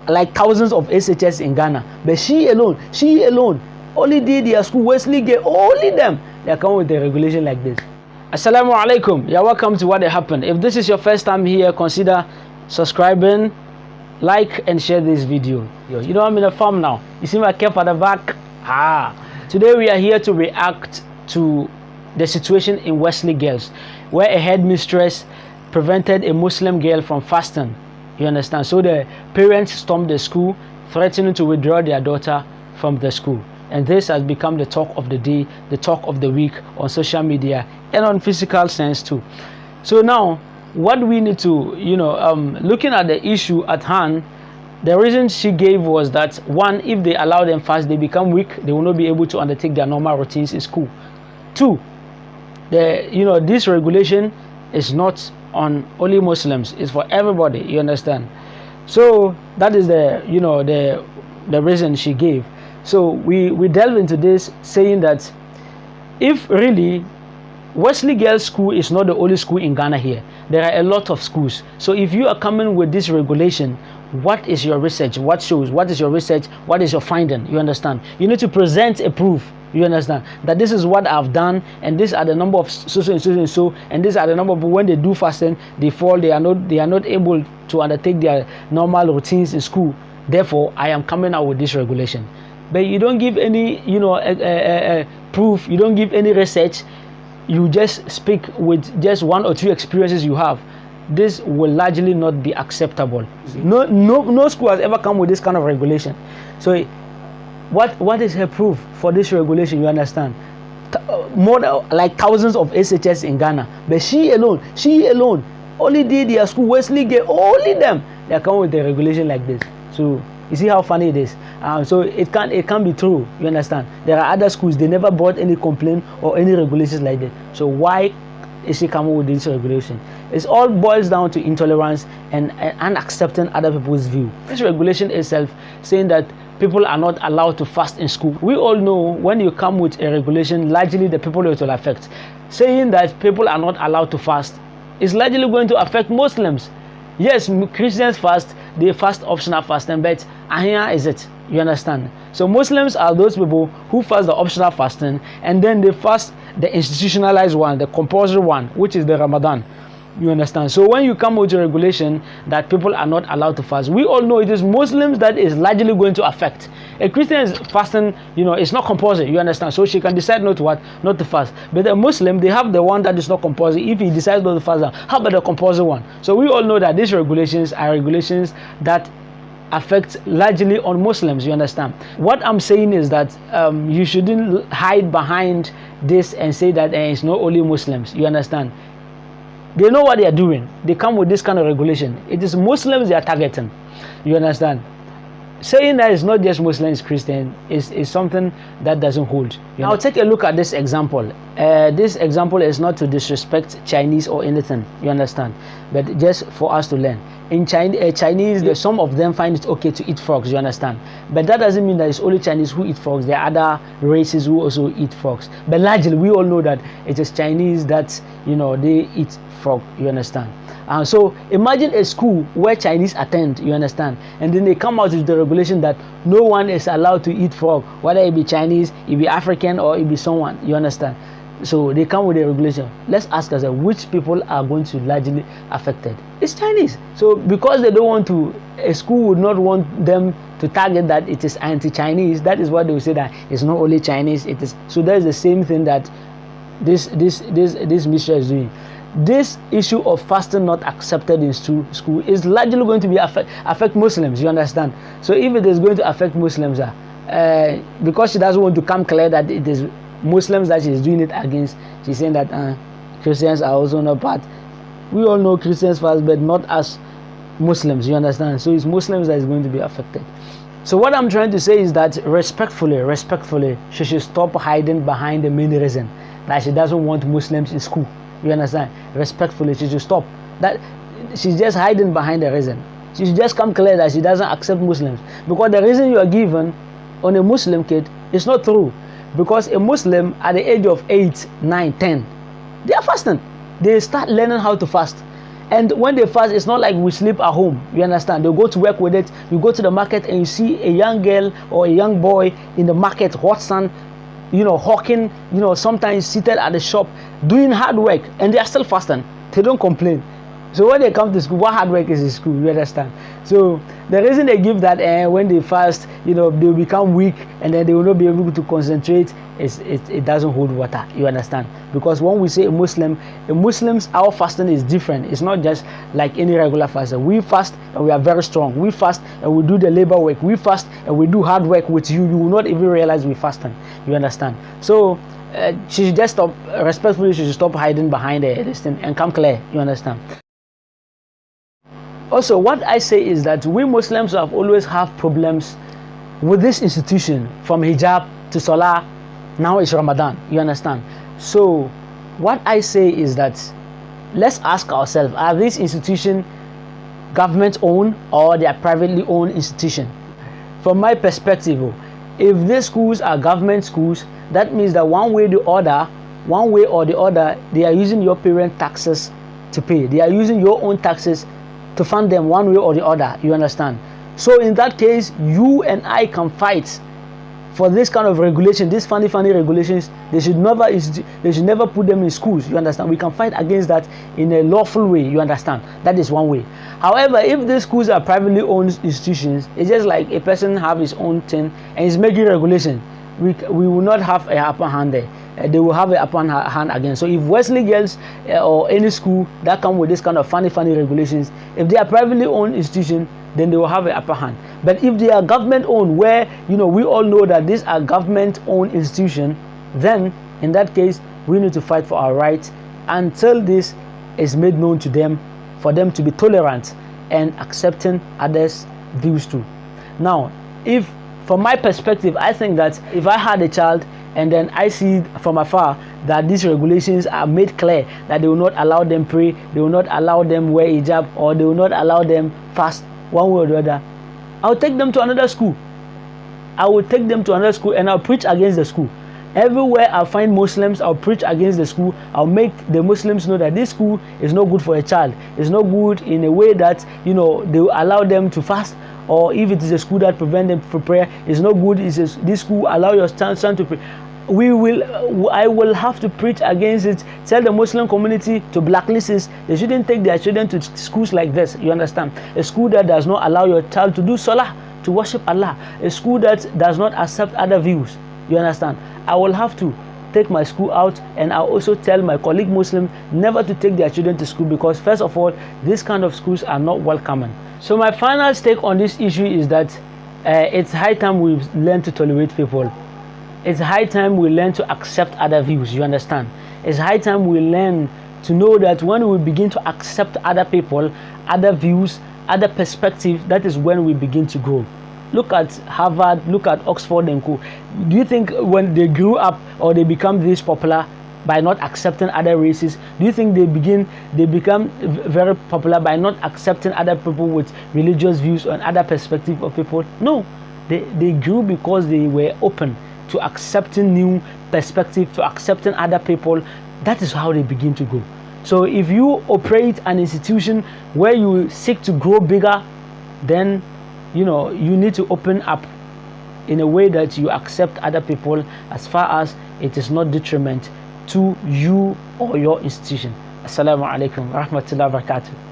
like thousands of SHS in Ghana, but she alone only did their school. Wesley gave only them. They come with a regulation like this. Assalamu alaikum. You're welcome to What Happened. If this is your first time here, consider subscribing, like and share this video. You know I'm in a farm now. You see my cap at the back. Today we are here to react to the situation in Wesley Girls, where a headmistress prevented a Muslim girl from fasting. You understand? So the parents stormed the school, threatening to withdraw their daughter from the school. And this has become the talk of the day, the talk of the week on social media and on physical sense too. So now, what we need to, looking at the issue at hand, the reason she gave was that, one, if they allow them fast, they become weak, they will not be able to undertake their normal routines in school. Two, this regulation is not on only Muslims, it's for everybody, you understand? So that is the reason she gave. So we delve into this, saying that if really Wesley Girls School is not the only school in Ghana here, there are a lot of schools. So if you are coming with this regulation, what is your research? What shows? What is your research? What is your finding? You understand? You need to present a proof. You understand that this is what I've done, and these are the number of so, and these are the number of when they do fasting, they fall. They are not able to undertake their normal routines in school. Therefore, I am coming out with this regulation. But you don't give any, proof. You don't give any research. You just speak with just one or two experiences you have. This will largely not be acceptable. No school has ever come with this kind of regulation. So what is her proof for this regulation? You understand? More than like thousands of SHS in Ghana, but she alone only did their school. Wesley gave only them. They come with a regulation like this. So you see how funny it is. So it can't be true. You understand? There are other schools, they never brought any complaint or any regulations like that. So why is she coming with this regulation? It all boils down to intolerance and unaccepting other people's view. This regulation itself saying that people are not allowed to fast in school. We all know when you come with a regulation, largely the people it will affect. Saying that people are not allowed to fast is largely going to affect Muslims. Yes, Christians fast, they fast optional fasting, but here is it. You understand? So Muslims are those people who fast the optional fasting, and then they fast the institutionalized one, the compulsory one, which is the Ramadan. You understand? So when you come with a regulation that people are not allowed to fast, we all know it is Muslims that is largely going to affect. A Christian is fasting, it's not compulsory, you understand? So she can decide not to fast. But a Muslim, they have the one that is not compulsory. If he decides not to fast, how about the compulsory one? So we all know that these regulations are regulations that affect largely on Muslims, you understand? What I'm saying is that you shouldn't hide behind this and say that it's not only Muslims, you understand? They know what they are doing. They come with this kind of regulation. It is Muslims they are targeting. You understand? Saying that it's not just Muslims, Christian is something that doesn't hold. Now take a look at this example. This example is not to disrespect Chinese or anything. You understand? But just for us to learn. In Chinese, some of them find it okay to eat frogs. You understand? But that doesn't mean that it's only Chinese who eat frogs. There are other races who also eat frogs. But largely, we all know that it is Chinese that they eat frog. You understand? So imagine a school where Chinese attend. You understand? And then they come out with the regulation that no one is allowed to eat frog, whether it be Chinese, it be African, or it be someone. You understand? So they come with a regulation. Let's ask ourselves, which people are going to largely affected? It's Chinese. So because they don't want to, a school would not want them to target that it is anti-Chinese. That is what they will say, that it's not only Chinese. It is. So that is the same thing that this mission is doing. This issue of fasting not accepted in school is largely going to be affect Muslims. You understand? So if it is going to affect Muslims, because she doesn't want to come clear that it is Muslims that she is doing it against, she's saying that Christians are also not part. We all know Christians fast, but not as Muslims. You understand? So it's Muslims that is going to be affected. So what I'm trying to say is that respectfully, she should stop hiding behind the main reason that she doesn't want Muslims in school. You understand? Respectfully, she should stop. That she's just hiding behind the reason. She should just come clear that she doesn't accept Muslims, because the reason you are given on a Muslim kid is not true. Because a Muslim at the age of 8, 9, 10, they are fasting. They start learning how to fast. And when they fast, it's not like we sleep at home. You understand? They go to work with it. You go to the market and you see a young girl or a young boy in the market, hot sun, hawking, sometimes seated at the shop, doing hard work, and they are still fasting. They don't complain. So when they come to school, what hard work is in school? You understand? So the reason they give that, when they fast, they will become weak, and then they will not be able to concentrate. It doesn't hold water. You understand? Because when we say a Muslims, our fasting is different. It's not just like any regular faster. We fast and we are very strong. We fast and we do the labor work. We fast and we do hard work with you. You will not even realize we fasting. You understand? So she should just stop. Respectfully, she should stop hiding behind this thing and come clear. You understand? Also, what I say is that we Muslims have always have problems with this institution, from hijab to salah. Now it's Ramadan. You understand? So what I say is that let's ask ourselves, are these institutions government owned or they are privately owned institutions? From my perspective, if these schools are government schools, that means that one way or the other, they are using your parent taxes to pay. They are using your own taxes to fund them one way or the other. You understand? So in that case, you and I can fight for this kind of regulation, these funny regulations. They should never put them in schools. You understand? We can fight against that in a lawful way. You understand? That is one way. However, if these schools are privately owned institutions, it's just like a person have his own thing and is making regulation. We will not have an upper hand there. They will have an upper hand again. So if Wesley girls or any school that come with this kind of funny regulations, if they are privately owned institutions, then they will have an upper hand. But if they are government owned, where we all know that these are government owned institutions, then in that case we need to fight for our rights until this is made known to them, for them to be tolerant and accepting others' views too. Now, from my perspective, I think that if I had a child and then I see from afar that these regulations are made clear, that they will not allow them pray, they will not allow them wear hijab, or they will not allow them fast one way or the other, I'll take them to another school. I will take them to another school and I'll preach against the school. Everywhere I find Muslims, I'll preach against the school. I'll make the Muslims know that this school is not good for a child. It's not good in a way that they will allow them to fast, or if it is a school that prevent them from prayer, it's not good. This school allow your son to pray. I will have to preach against it. Tell the Muslim community to blacklist it. They shouldn't take their children to schools like this. You understand? A school that does not allow your child to do salah, to worship Allah. A school that does not accept other views. You understand? I will have to take my school out, and I also tell my colleague Muslim never to take their children to school, because first of all, these kind of schools are not welcoming. So my final take on this issue is that it's high time we learn to tolerate people. It's high time we learn to accept other views. You understand? It's high time we learn to know that when we begin to accept other people, other views, other perspectives, that is when we begin to grow. Look at Harvard, look at Oxford and co. Do you think when they grew up or they become this popular by not accepting other races? Do you think they become very popular by not accepting other people with religious views and other perspective of people? No, they grew because they were open to accepting new perspective, to accepting other people. That is how they begin to grow. So if you operate an institution where you seek to grow bigger, then you need to open up in a way that you accept other people as far as it is not detriment to you or your institution. Assalamu alaikum wa rahmatullahi wa barakatuh.